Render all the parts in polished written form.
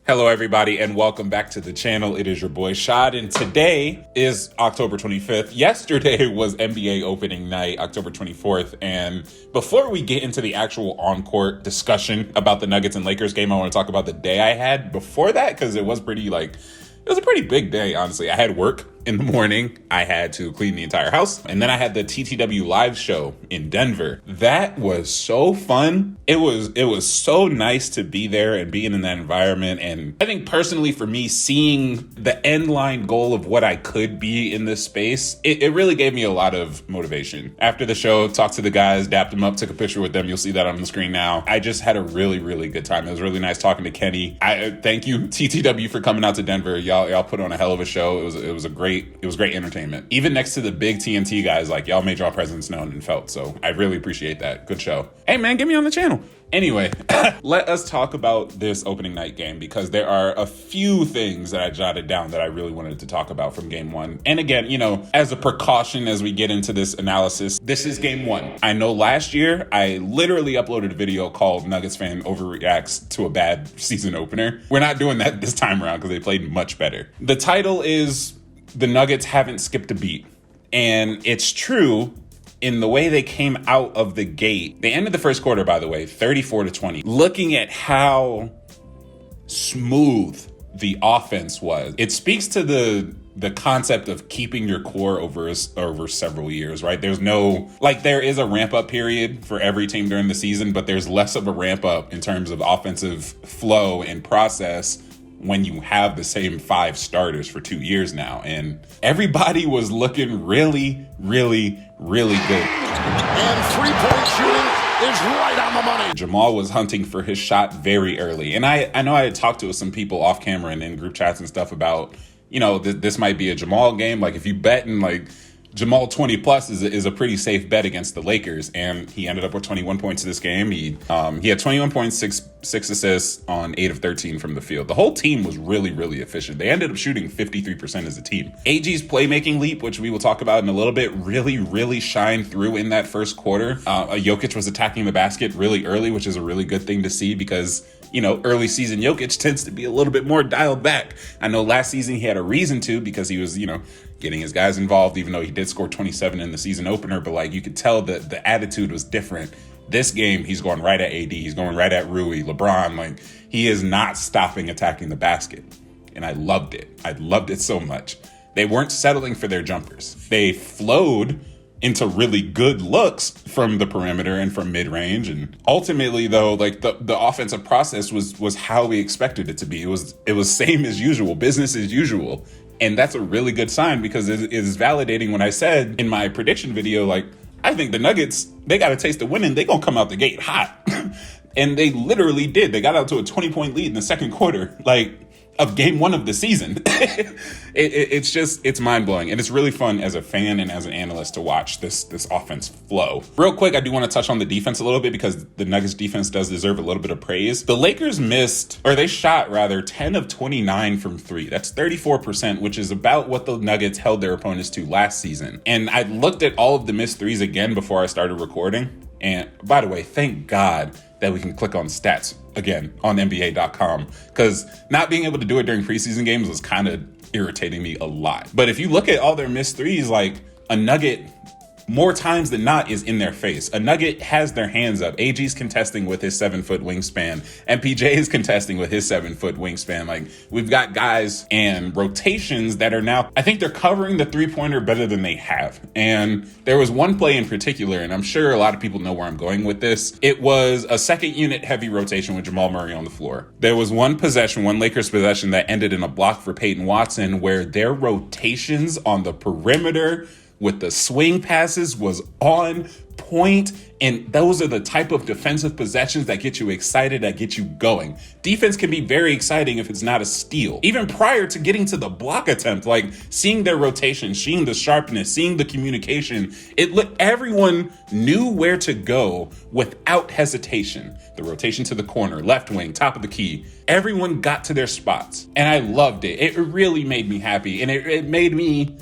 Hello everybody and welcome back to the channel. It is your boy Shad and today is October 25th. Yesterday was NBA opening night, October 24th. And before we get into the actual on-court discussion about the Nuggets and Lakers game, I want to talk about the day I had before that because it was a pretty big day, honestly. I had work in the morning. I had to clean the entire house. And then I had the TTW live show in Denver. That was so fun. It was so nice to be there and being in that environment. And I think personally for me, seeing the end line goal of what I could be in this space, it really gave me a lot of motivation. After the show, talked to the guys, dapped them up, took a picture with them. You'll see that on the screen now. I just had a really, really good time. It was really nice talking to Kenny. I thank you, TTW, for coming out to Denver. Y'all put on a hell of a show. It was great entertainment. Even next to the big TNT guys, like y'all made y'all presence known and felt. So I really appreciate that. Good show. Hey man, get me on the channel. Anyway, let us talk about this opening night game because there are a few things that I jotted down that I really wanted to talk about from game one. And again, as a precaution as we get into this analysis, this is game one. I know last year I literally uploaded a video called Nuggets Fan Overreacts to a Bad Season Opener. We're not doing that this time around because they played much better. The title is The Nuggets Haven't Skipped a Beat. And it's true. In the way they came out of the gate, they ended the first quarter, by the way, 34-20. Looking at how smooth the offense was, it speaks to the concept of keeping your core over several years, right? There is a ramp up period for every team during the season, but there's less of a ramp up in terms of offensive flow and process when you have the same 5 starters for 2 years now. And everybody was looking really, really, really good. And three-point shooting is right on the money. Jamal was hunting for his shot very early. And I know I had talked to some people off camera and in group chats and stuff about, this might be a Jamal game. Like if you bet in Jamal 20 plus is a pretty safe bet against the Lakers, and he ended up with 21 points this game. He had 21 points, six assists on 8 of 13 from the field. The whole team was really, really efficient. They ended up shooting 53% as a team. AG's playmaking leap, which we will talk about in a little bit, really, really shined through in that first quarter. Jokic was attacking the basket really early, which is a really good thing to see because early season Jokic tends to be a little bit more dialed back. I know last season he had a reason to because he was, getting his guys involved, even though he did score 27 in the season opener. But you could tell that the attitude was different. This game, he's going right at AD. He's going right at Rui, LeBron. He is not stopping attacking the basket. And I loved it. I loved it so much. They weren't settling for their jumpers. They flowed into really good looks from the perimeter and from mid-range. And ultimately, though, the offensive process was how we expected it to be. It was same as usual, business as usual. And that's a really good sign because it is validating when I said in my prediction video, I think the Nuggets, they got a taste of winning. They gonna come out the gate hot. And they literally did. They got out to a 20-point lead in the second quarter, of game one of the season. It's mind-blowing. And it's really fun as a fan and as an analyst to watch this offense flow. Real quick, I do want to touch on the defense a little bit because the Nuggets defense does deserve a little bit of praise. The Lakers shot 10 of 29 from 3. That's 34%, which is about what the Nuggets held their opponents to last season. And I looked at all of the missed threes again before I started recording. And by the way, thank God that we can click on stats again on NBA.com because not being able to do it during preseason games was kind of irritating me a lot. But if you look at all their missed threes, a Nugget more times than not is in their face. A Nugget has their hands up. AG's contesting with his 7-foot wingspan. MPJ is contesting with his 7-foot wingspan. We've got guys and rotations that are now, I think they're covering the 3-pointer better than they have. And there was one play in particular, and I'm sure a lot of people know where I'm going with this. It was a second unit heavy rotation with Jamal Murray on the floor. There was one Lakers possession that ended in a block for Peyton Watson where their rotations on the perimeter with the swing passes was on point. And those are the type of defensive possessions that get you excited, that get you going. Defense can be very exciting if it's not a steal. Even prior to getting to the block attempt, seeing their rotation, seeing the sharpness, seeing the communication, everyone knew where to go without hesitation. The rotation to the corner, left wing, top of the key. Everyone got to their spots. And I loved it. It really made me happy. And it made me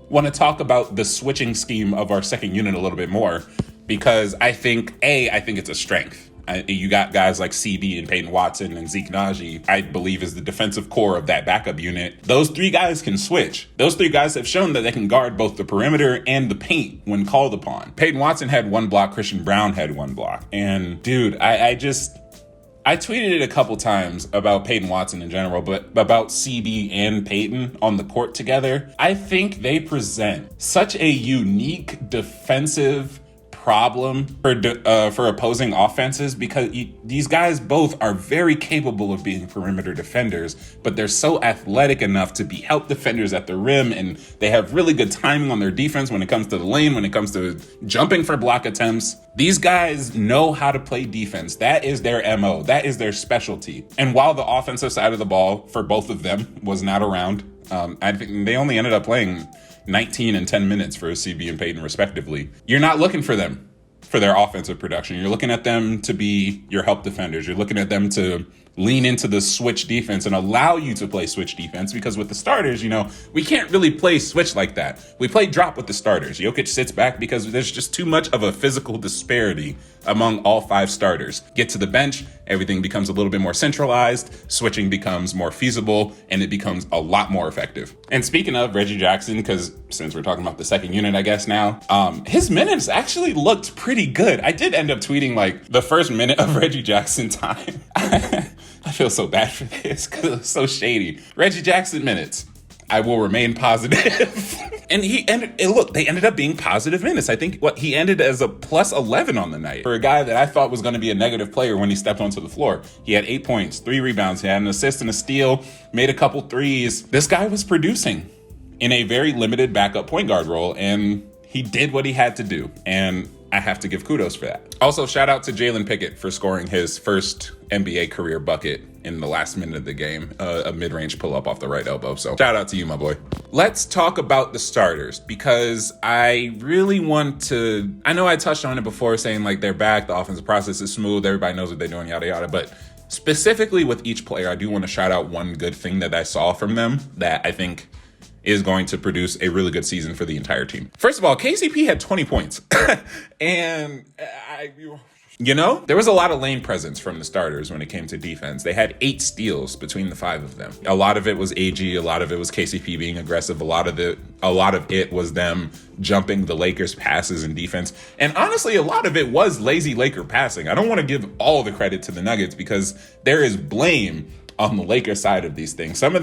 want to talk about the switching scheme of our second unit a little bit more because I think it's a strength. You got guys like CB and Peyton Watson and Zeke Najee, I believe is the defensive core of that backup unit. Those three guys can switch. Those three guys have shown that they can guard both the perimeter and the paint when called upon. Peyton Watson had one block. Christian Brown had one block. And dude, I tweeted it a couple times about Peyton Watson in general, but about CB and Peyton on the court together. I think they present such a unique defensive problem for opposing offenses, because these guys both are very capable of being perimeter defenders, but they're so athletic enough to be help defenders at the rim, and they have really good timing on their defense when it comes to the lane, when it comes to jumping for block attempts. These guys know how to play defense. That is their MO. That is their specialty. And while the offensive side of the ball for both of them was not around, I think they only ended up playing 19 and 10 minutes for CB and Peyton respectively. You're not looking for them for their offensive production. You're looking at them to be your help defenders. You're looking at them to lean into the switch defense and allow you to play switch defense, because with the starters, we can't really play switch like that. We play drop with the starters. Jokic sits back because there's just too much of a physical disparity among all five starters. Get to the bench, everything becomes a little bit more centralized, switching becomes more feasible, and it becomes a lot more effective. And speaking of Reggie Jackson, because since we're talking about the second unit, I guess now, his minutes actually looked pretty good. I did end up tweeting like the first minute of Reggie Jackson time. I feel so bad for this because it's so shady. Reggie Jackson minutes. I will remain positive. And they ended up being positive minutes. I think he ended as a plus 11 on the night for a guy that I thought was going to be a negative player when he stepped onto the floor. He had 8 points, 3 rebounds. He had an assist and a steal, made a couple threes. This guy was producing in a very limited backup point guard role, and he did what he had to do. And I have to give kudos for that. Also, shout out to Jalen Pickett for scoring his first NBA career bucket in the last minute of the game, a mid-range pull-up off the right elbow. So shout out to you, my boy. Let's talk about the starters, because I really want to, I know I touched on it before saying like they're back, the offensive process is smooth, everybody knows what they're doing, yada, yada. But specifically with each player, I do want to shout out one good thing that I saw from them that I think is going to produce a really good season for the entire team. First of all, KCP had 20 points. And there was a lot of lane presence from the starters when it came to defense. They had 8 steals between the 5 of them. A lot of it was AG, a lot of it was KCP being aggressive, a lot of it was them jumping the Lakers' passes in defense. And honestly, a lot of it was lazy Laker passing. I don't want to give all the credit to the Nuggets, because there is blame on the Lakers side of these things. Some of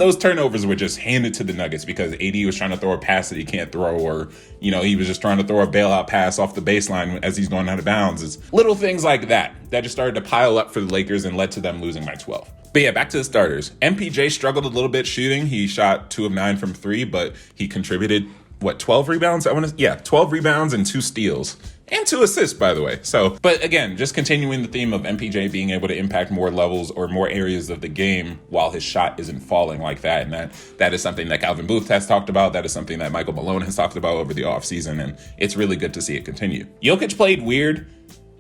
those turnovers were just handed to the Nuggets because AD was trying to throw a pass that he can't throw, or, he was just trying to throw a bailout pass off the baseline as he's going out of bounds. It's little things like that just started to pile up for the Lakers and led to them losing by 12. But yeah, back to the starters. MPJ struggled a little bit shooting. He shot 2 of 9 from 3, but he contributed 12 rebounds? 12 rebounds and 2 steals. And 2 assists, by the way. So, but again, just continuing the theme of MPJ being able to impact more levels or more areas of the game while his shot isn't falling like that. And that is something that Calvin Booth has talked about. That is something that Michael Malone has talked about over the offseason. And it's really good to see it continue. Jokic played weird.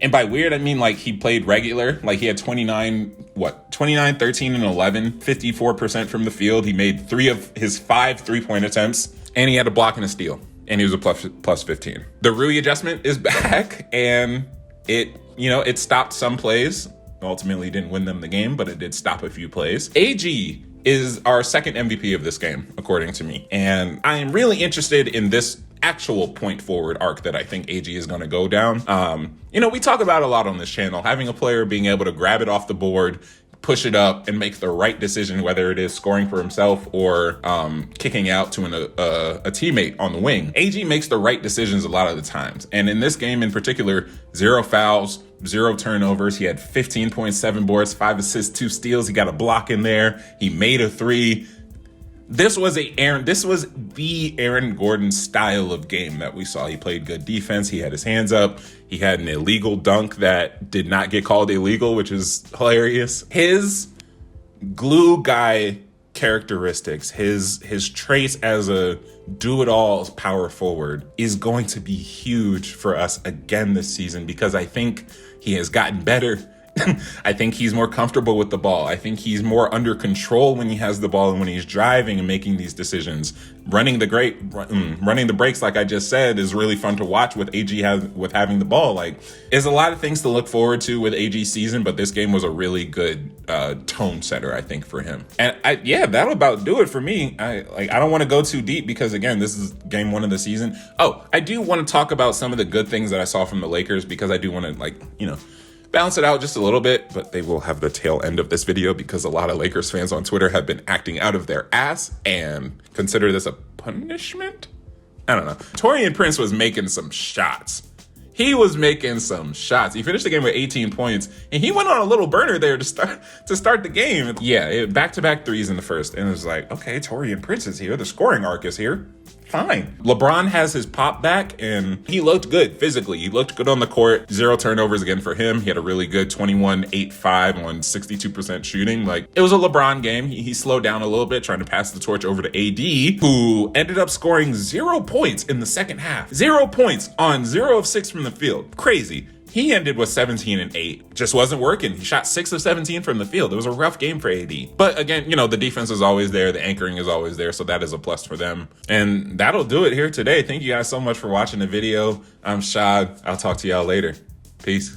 And by weird, I mean like he played regular. Like he had 29, 13, and 11, 54% from the field. He made 3 of his 5 3-point attempts. And he had a block and a steal. And he was a plus 15. The Rui adjustment is back, and it stopped some plays. Ultimately didn't win them the game, but it did stop a few plays. AG is our second MVP of this game, according to me. And I am really interested in this actual point forward arc that I think AG is going to go down. We talk about a lot on this channel, having a player being able to grab it off the board, push it up, and make the right decision, whether it is scoring for himself or kicking out to a teammate on the wing. AG makes the right decisions a lot of the times. And in this game in particular, 0 fouls, 0 turnovers. He had 15.7 boards, 5 assists, 2 steals. He got a block in there. He made a 3. This was the Aaron Gordon style of game that we saw. He played good defense. He had his hands up. He had an illegal dunk that did not get called illegal, which is hilarious. His glue guy characteristics, his traits as a do-it-all power forward is going to be huge for us again this season, because I think he has gotten better I think he's more comfortable with the ball. I think he's more under control when he has the ball and when he's driving and making these decisions. Running the brakes, like I just said, is really fun to watch with with having the ball. Like, there's a lot of things to look forward to with AG's season, but this game was a really good tone setter, I think, for him. And that'll about do it for me. I don't want to go too deep because, again, this is game 1 of the season. Oh, I do want to talk about some of the good things that I saw from the Lakers because I do want to, balance it out just a little bit, but they will have the tail end of this video because a lot of Lakers fans on Twitter have been acting out of their ass and consider this a punishment? I don't know. Taurean Prince was making some shots. He was making some shots. He finished the game with 18 points, and he went on a little burner there to start the game. Yeah, back-to-back threes in the first, and it was like, okay, Taurean Prince is here. The scoring arc is here. Fine. LeBron has his pop back, and he looked good physically. He looked good on the court. 0 turnovers again for him. He had a really good 21-8-5 on 62% shooting. Like, it was a LeBron game. He slowed down a little bit, trying to pass the torch over to AD, who ended up scoring 0 points in the second half. 0 points on 0 of 6 from the field. Crazy. He ended with 17 and 8. Just wasn't working. He shot 6 of 17 from the field. It was a rough game for AD. But again, the defense is always there. The anchoring is always there. So that is a plus for them. And that'll do it here today. Thank you guys so much for watching the video. I'm Shad. I'll talk to y'all later. Peace.